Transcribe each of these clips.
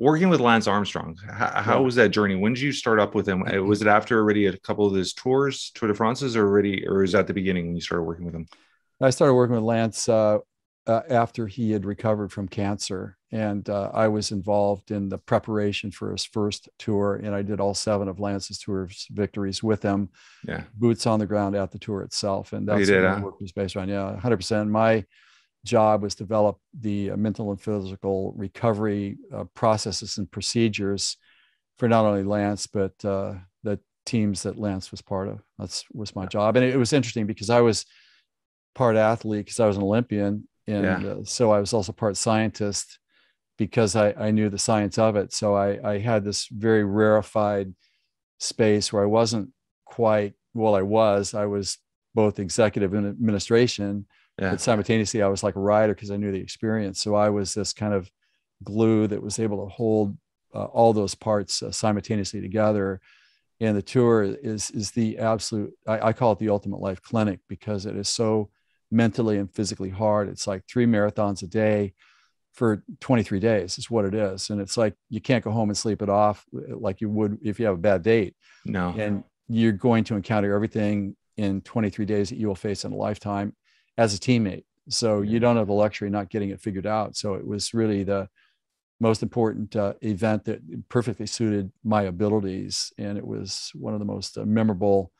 Working with Lance Armstrong, how Yeah. was that journey? When did you start up with him? Was it after already a couple of his Tour de France's, or already, or is that the beginning when you started working with him? I started working with Lance after he had recovered from cancer, and I was involved in the preparation for his first tour, and I did all 7 of Lance's tours victories with him, Yeah. boots on the ground at the tour itself, and Oh, you that's what did, my huh? work was based on. Yeah, 100%. My job was to develop the mental and physical recovery processes and procedures for not only Lance but the teams that Lance was part of. That's was my job, and it was interesting because I was part athlete because I was an Olympian, and Yeah. so I was also part scientist because I knew the science of it. So I had this very rarefied space where I wasn't quite, well, I was both executive and administration, Yeah. but simultaneously I was like a writer because I knew the experience. So I was this kind of glue that was able to hold all those parts simultaneously together. And the tour is the absolute, I call it the ultimate life clinic because it is so mentally and physically hard. It's like 3 marathons a day for 23 days is what it is. And it's like you can't go home and sleep it off like you would if you have a bad date. No. And you're going to encounter everything in 23 days that you will face in a lifetime as a teammate. So Yeah. you don't have the luxury of not getting it figured out. So it was really the most important event that perfectly suited my abilities. And it was one of the most memorable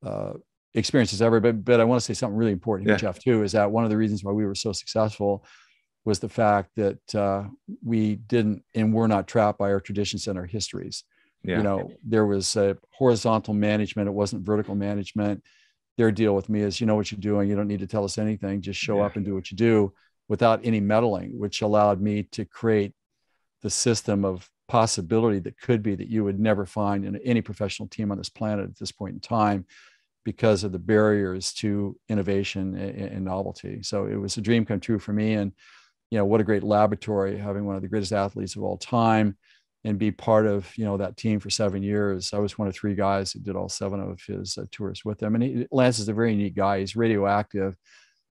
uh, experiences ever. But I want to say something really important here, Yeah. Jeff, too, is that one of the reasons why we were so successful was the fact that we didn't and we're not trapped by our traditions and our histories. You Yeah. know, there was a horizontal management. It wasn't vertical management. Their deal with me is, you know what you're doing. You don't need to tell us anything. Just show Yeah. up and do what you do without any meddling, which allowed me to create the system of possibility that could be that you would never find in any professional team on this planet at this point in time because of the barriers to innovation and novelty. So it was a dream come true for me. And, you know, what a great laboratory having one of the greatest athletes of all time and be part of, you know, that team for 7 years. I was one of 3 guys that did all 7 of his tours with him. And Lance is a very neat guy. He's radioactive.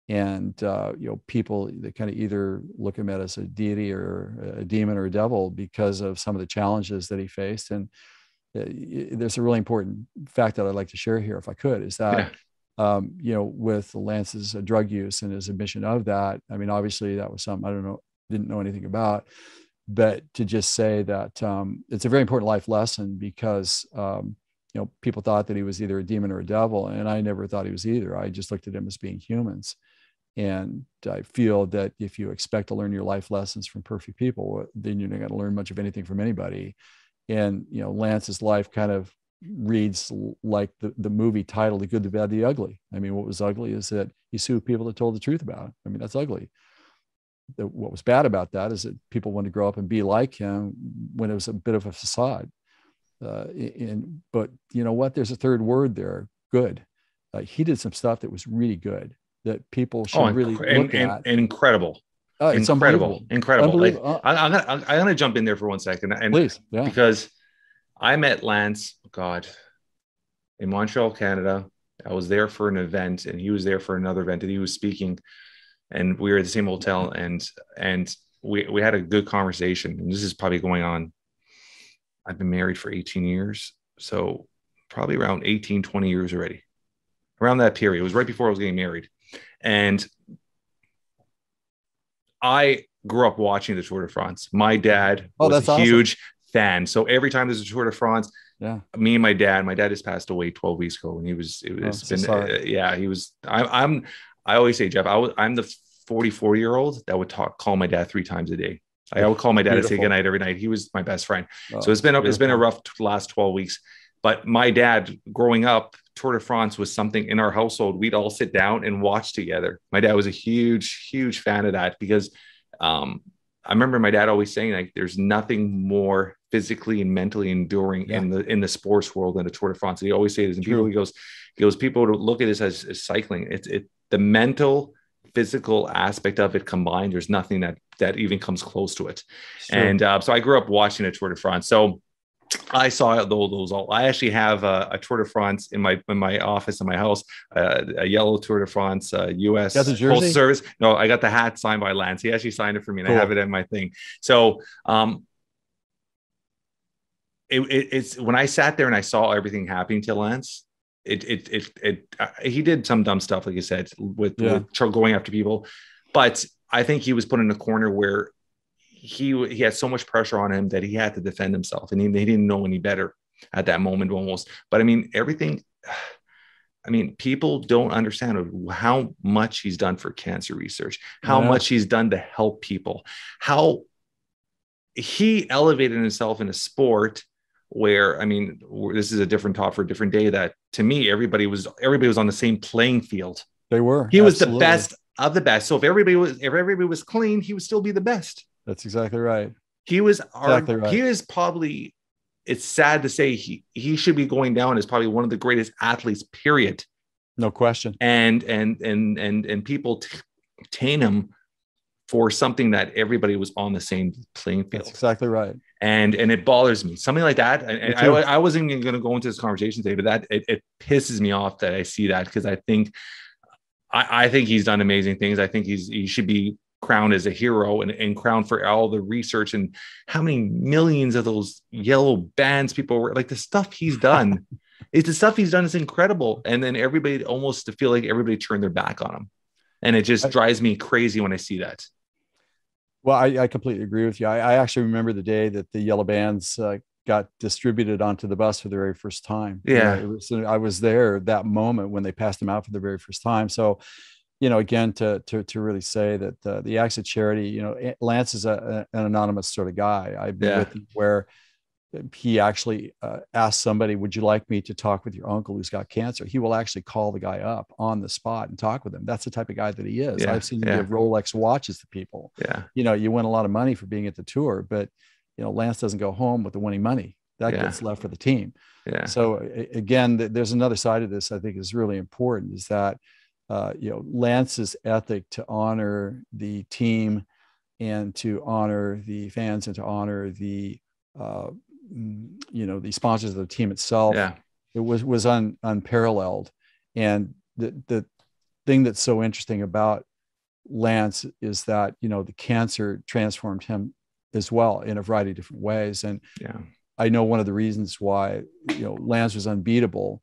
And you know, people that kind of either look him at as a deity or a demon or a devil because of some of the challenges that he faced. And there's a really important fact that I'd like to share here, if I could, is that Yeah. you know, with Lance's drug use and his admission of that, I mean, obviously that was something I don't know, didn't know anything about, but to just say that it's a very important life lesson because you know, people thought that he was either a demon or a devil, and I never thought he was either. I just looked at him as being humans. And I feel that if you expect to learn your life lessons from perfect people, then you're not going to learn much of anything from anybody. And, you know, Lance's life kind of reads like the movie title, The Good, the Bad, the Ugly. I mean, what was ugly is that he sued people that told the truth about him. I mean, that's ugly. What was bad about that is that people wanted to grow up and be like him when it was a bit of a facade. But you know what? There's a third word there, good. He did some stuff that was really good that people Oh, should really look at. and incredible, It's unbelievable. incredible. Like Unbelievable. I'm gonna jump in there for 1 second, and Please. Yeah. because I met Lance, God, in Montreal, Canada. I was there for an event, and he was there for another event, and he was speaking, and we were at the same hotel, and we had a good conversation. And this is probably going on. I've been married for 18 years, so probably around 18, 20 years already. Around that period, it was right before I was getting married. And I grew up watching the Tour de France. My dad Oh, was a that's awesome. huge fan. So every time there's a Tour de France, Yeah. me and my dad just passed away 12 weeks ago. And Oh, it's so been, sorry. yeah, he was, I always say, Jeff, I'm the 44-year-old that would call my dad 3 times a day. I would call my dad and say Beautiful. goodnight every night. He was my best friend. Oh, So it's been a beautiful. rough last 12 weeks. But my dad, growing up, Tour de France was something in our household. We'd all sit down and watch together. My dad was a huge, huge fan of that because I remember my dad always saying, like, there's nothing more physically and mentally enduring Yeah. in the sports world than the Tour de France. And he always says, and people, True. he goes, people look at this as cycling. It's the mental, physical aspect of it combined. There's nothing that even comes close to it. It's true. And so I grew up watching the Tour de France. So I saw those all. I actually have a Tour de France in my office in my house, a yellow Tour de France, Got the U.S. Postal jersey? Service. No, I got the hat signed by Lance. He actually signed it for me, and I have Cool. it in my thing. So it's when I sat there and I saw everything happening to Lance, he did some dumb stuff, like you said, with going after people, but I think he was put in a corner where he had so much pressure on him that he had to defend himself, and he didn't know any better at that moment almost. But I mean, people don't understand how much he's done for cancer research, how much he's done to help people, how he elevated himself in a sport where, I mean, this is a different talk for a different day, that to me, everybody was on the same playing field. They were. He was the best of the best. So if everybody was clean, he would still be the best. That's exactly right. He was He is probably, it's sad to say, he should be going down as probably one of the greatest athletes, period. No question. And people tame him for something that everybody was on the same playing field. That's exactly right. And it bothers me. Something like that. I wasn't even going to go into this conversation today, but that it pisses me off that I see that, because I think he's done amazing things. I think he should be crowned as a hero and crowned for all the research and how many millions of those yellow bands people were, like, the stuff he's done. The stuff he's done is incredible. And then everybody, almost to feel like everybody turned their back on him. And it just drives me crazy when I see that. Well, I completely agree with you. I actually remember the day that the yellow bands got distributed onto the bus for the very first time. Yeah. I was there that moment when they passed them out for the very first time. So, again, to really say that the acts of charity, Lance is an anonymous sort of guy. I've been with him where he actually asked somebody, would you like me to talk with your uncle who's got cancer? He will actually call the guy up on the spot and talk with him. That's the type of guy that he is. I've seen him give Rolex watches to people. You win a lot of money for being at the tour, but Lance doesn't go home with the winning money. That gets left for the team. So again, there's another side of this I think is really important, is that Lance's ethic to honor the team and to honor the fans and to honor the the sponsors of the team itself, it was unparalleled. And the thing that's so interesting about Lance is that the cancer transformed him as well in a variety of different ways. And I know one of the reasons why Lance was unbeatable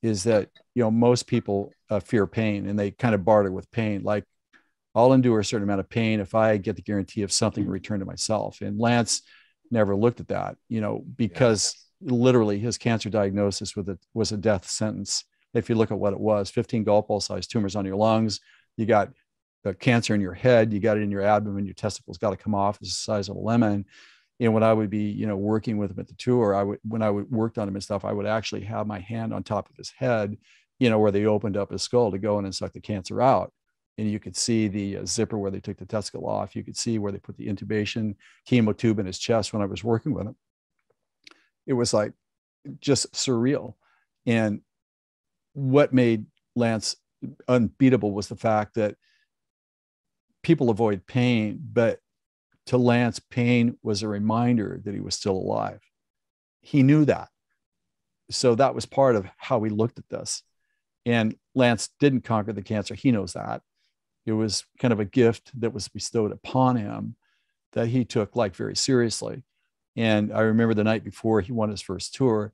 is that most people fear pain, and they kind of barter with pain. Like, I'll endure a certain amount of pain if I get the guarantee of something in return to myself. And Lance never looked at that, because literally his cancer diagnosis was a death sentence. If you look at what it was, 15 golf ball sized tumors on your lungs, you got cancer in your head, you got it in your abdomen, your testicles got to come off. It's the size of a lemon. And when I would be, working with him at the tour, when I worked on him and stuff, I would actually have my hand on top of his head, where they opened up his skull to go in and suck the cancer out. And you could see the zipper where they took the testicle off. You could see where they put the intubation chemo tube in his chest when I was working with him. It was like just surreal. And what made Lance unbeatable was the fact that people avoid pain, but to Lance, pain was a reminder that he was still alive. He knew that. So that was part of how we looked at this. And Lance didn't conquer the cancer. He knows that. It was kind of a gift that was bestowed upon him that he took very seriously. And I remember the night before he won his first tour,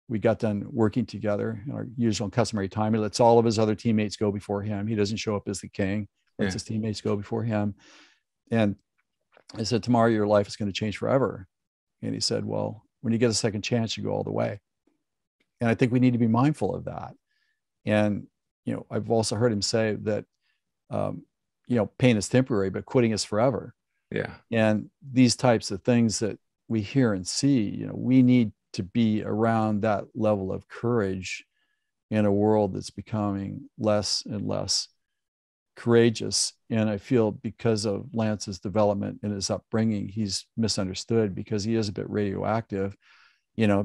we got done working together in our usual and customary time. He lets all of his other teammates go before him. He doesn't show up as the king, lets his teammates go before him. And I said, tomorrow your life is going to change forever. And he said, well, when you get a second chance, you go all the way. And I think we need to be mindful of that. And, I've also heard him say that, pain is temporary, but quitting is forever. And these types of things that we hear and see, we need to be around that level of courage in a world that's becoming less and less courageous. And I feel because of Lance's development and his upbringing, he's misunderstood because he is a bit radioactive,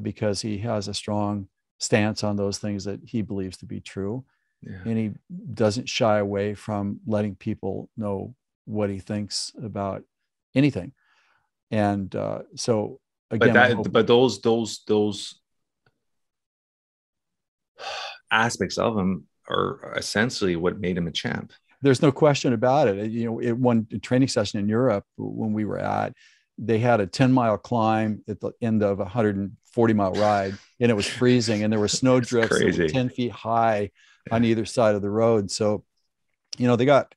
because he has a strong stance on those things that he believes to be true. And he doesn't shy away from letting people know what he thinks about anything. And so again, but those aspects of him are essentially what made him a champ. There's no question about it. At one training session in Europe when we were at, they had a 10-mile climb at the end of a 140-mile ride, and it was freezing, and there were snow drifts that were 10 feet high on either side of the road. So, they got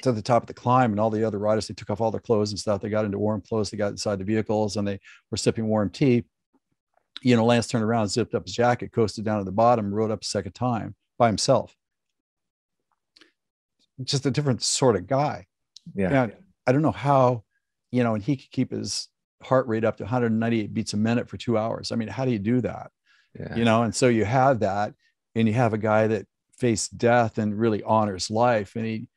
to the top of the climb, and all the other riders, they took off all their clothes and stuff. They got into warm clothes. They got inside the vehicles, and they were sipping warm tea. Lance turned around, zipped up his jacket, coasted down to the bottom, rode up a second time by himself. Just a different sort of guy. Yeah. And I don't know how, and he could keep his heart rate up to 198 beats a minute for 2 hours. I mean, how do you do that? Yeah. And so you have that, and you have a guy that faced death and really honors life, and he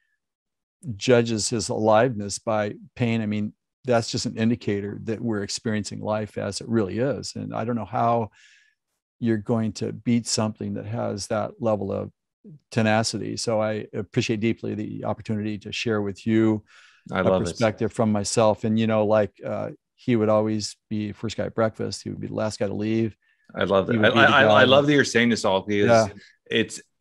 judges his aliveness by pain. I mean, that's just an indicator that we're experiencing life as it really is. And I don't know how you're going to beat something that has that level of tenacity. So I appreciate deeply the opportunity to share with you a perspective from myself. And, he would always be first guy at breakfast. He would be the last guy to leave. I love that. I love that you're saying this all, because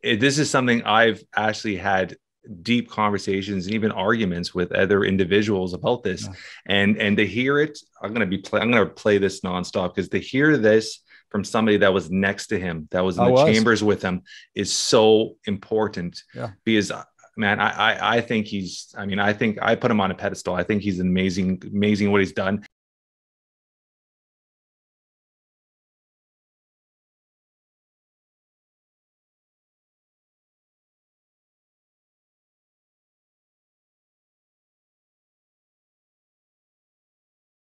this is something I've actually had deep conversations and even arguments with other individuals about this. And to hear it, I'm going to play this nonstop, because to hear this from somebody that was next to him, that was in the chambers with him, is so important. Because man, I think I think I put him on a pedestal. I think he's amazing what he's done.